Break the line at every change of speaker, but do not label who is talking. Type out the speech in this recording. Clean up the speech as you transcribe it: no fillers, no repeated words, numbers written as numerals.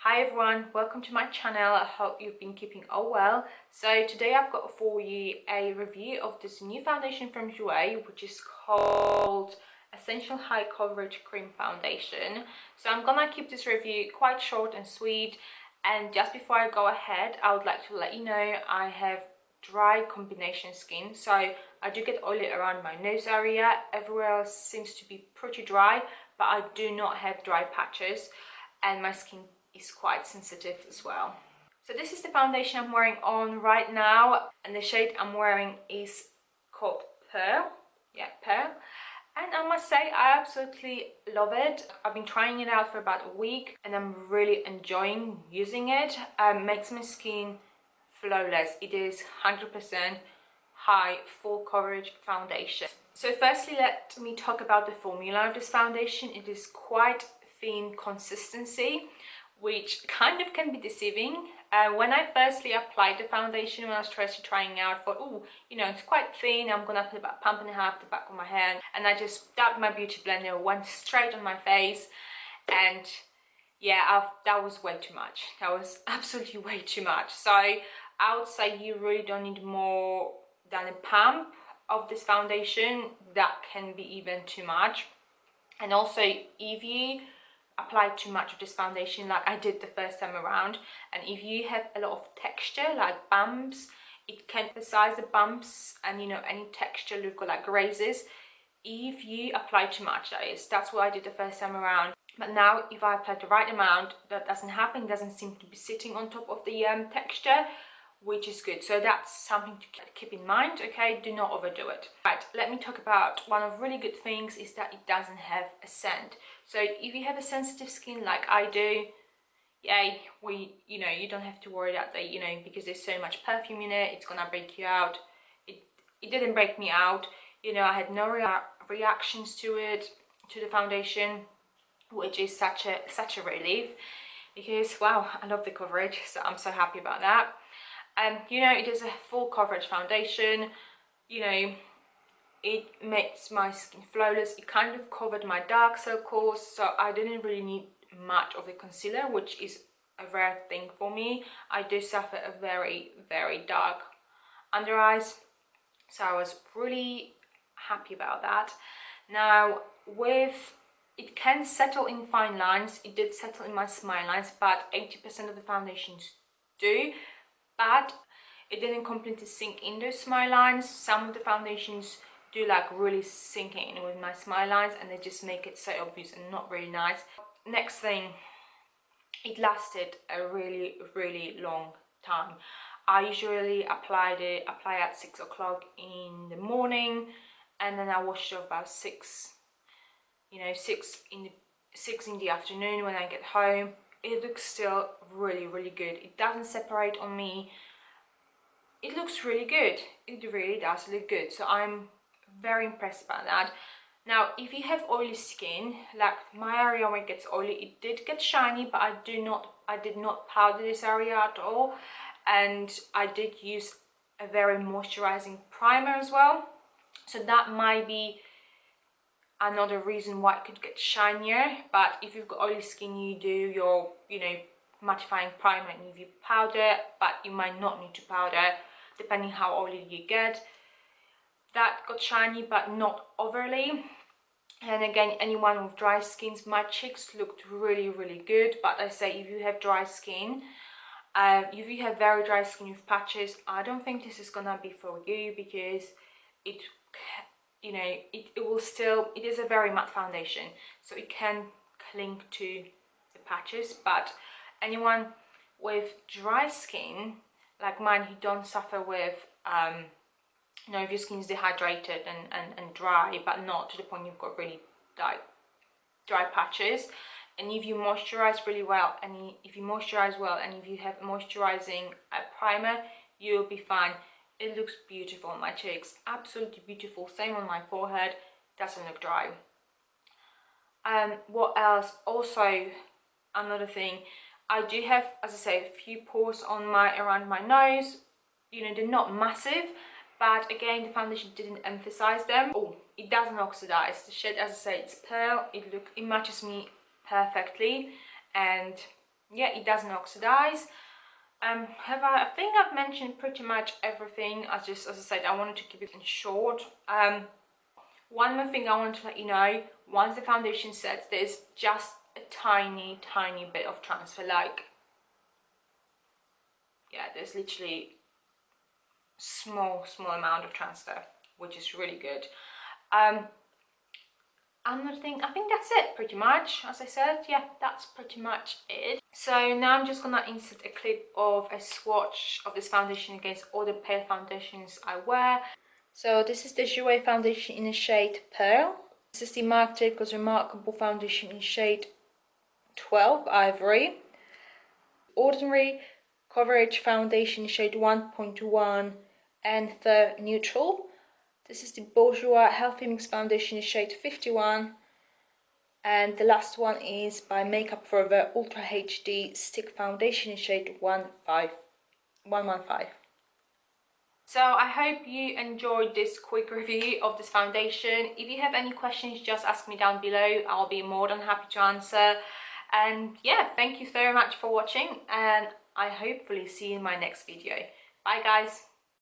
Hi everyone, welcome to my channel. I hope you've been keeping all well. So today I've got for you a review of this new foundation from Jouer, which is called Essential High Coverage Cream Foundation. So I'm gonna keep this review quite short and sweet, and just before I go ahead, I would like to let you know I have dry combination skin, so I do get oily around my nose area. Everywhere else seems to be pretty dry, but I do not have dry patches, and my skin is quite sensitive as well. So this is the foundation I'm wearing on right now, and the shade I'm wearing is called Pearl. Yeah, Pearl. And I must say I absolutely love it. I've been trying it out for about a week and I'm really enjoying using it. Makes my skin flawless. It is 100% high full coverage foundation. So firstly, let me talk about the formula of this foundation. It is quite thin consistency, which kind of can be deceiving. When I firstly applied the foundation, when I was trying out, I thought, oh, you know, it's quite thin. I'm gonna put about a pump and a half the back of my hand, and I just dabbed my beauty blender, went straight on my face, and yeah, that was way too much. That was absolutely way too much. So I would say you really don't need more than a pump of this foundation. That can be even too much. And also, if you apply too much of this foundation like I did the first time around, and if you have a lot of texture like bumps, it can emphasize the bumps and, you know, any texture you've got like grazes if you apply too much. That's what I did the first time around. But now if I apply the right amount, that doesn't happen. It doesn't seem to be sitting on top of the texture, which is good. So that's something to keep in mind. Okay, do not overdo it. Right, let me talk about one of really good things is that it doesn't have a scent. So if you have a sensitive skin like I do, yay, you know, you don't have to worry that they, you know, because there's so much perfume in it, it's gonna break you out. It didn't break me out. You know, I had no reactions to it, to the foundation, which is such a relief, because wow, I love the coverage, so I'm so happy about that. You know, it is a full coverage foundation. You know, it makes my skin flawless. It kind of covered my dark circles, so I didn't really need much of the concealer, which is a rare thing for me. I do suffer a very dark under eyes, so I was really happy about that. Now, it can settle in fine lines. It did settle in my smile lines, but 80% of the foundations do. But it didn't completely sink in those smile lines. Some of the foundations do like really sink in with my smile lines, and they just make it so obvious and not really nice. Next thing, it lasted a really long time. I usually apply at 6 o'clock in the morning, and then I wash it off about 6, you know, 6 in the afternoon when I get home. It looks still really good. It doesn't separate on me. It looks really good. It really does look good. So I'm very impressed about that. Now, if you have oily skin, like my area when it gets oily, it did get shiny, but I did not powder this area at all. And I did use a very moisturizing primer as well. So that might be another reason why it could get shinier. But if you've got oily skin, you do your, you know, mattifying primer and if you powder, but you might not need to powder depending how oily you get. That got shiny, but not overly. And again, anyone with dry skins, my cheeks looked really good. But I say, if you have dry skin, if you have very dry skin with patches, I don't think this is gonna be for you, because it, you know, it will still, it is a very matte foundation, so it can cling to the patches. But anyone with dry skin like mine, who don't suffer with you know, if your skin is dehydrated and dry, but not to the point you've got really dry patches, and if you moisturize really well, and if you moisturize well, and if you have moisturizing primer, you'll be fine. It looks beautiful on my cheeks, absolutely beautiful. Same on my forehead, doesn't look dry. What else? Also, another thing, I do have, as I say, a few pores on around my nose. You know, they're not massive, but again, the foundation didn't emphasize them. Oh, it doesn't oxidize. The shade, as I say, it's Pearl. It matches me perfectly, and yeah, it doesn't oxidize. I think I've mentioned pretty much everything. As I said, I wanted to keep it in short. One more thing I want to let you know, once the foundation sets, there's just a tiny bit of transfer, like, yeah, there's literally small amount of transfer, which is really good. Another thing, I think that's it pretty much. As I said, yeah, that's pretty much it. So now I'm just gonna insert a clip of a swatch of this foundation against all the pale foundations I wear. So this is the Jouer foundation in the shade Pearl. This is the Marc Jacobs Remarkable foundation in shade 12 Ivory. Ordinary Coverage foundation in shade 1.1 and the Neutral. This is the Jouer Healthy Mix foundation in shade 51. And the last one is by Makeup Forever Ultra HD Stick foundation in shade 115. So I hope you enjoyed this quick review of this foundation. If you have any questions, just ask me down below. I'll be more than happy to answer. And yeah, thank you very much for watching, and I hopefully see you in my next video. Bye guys.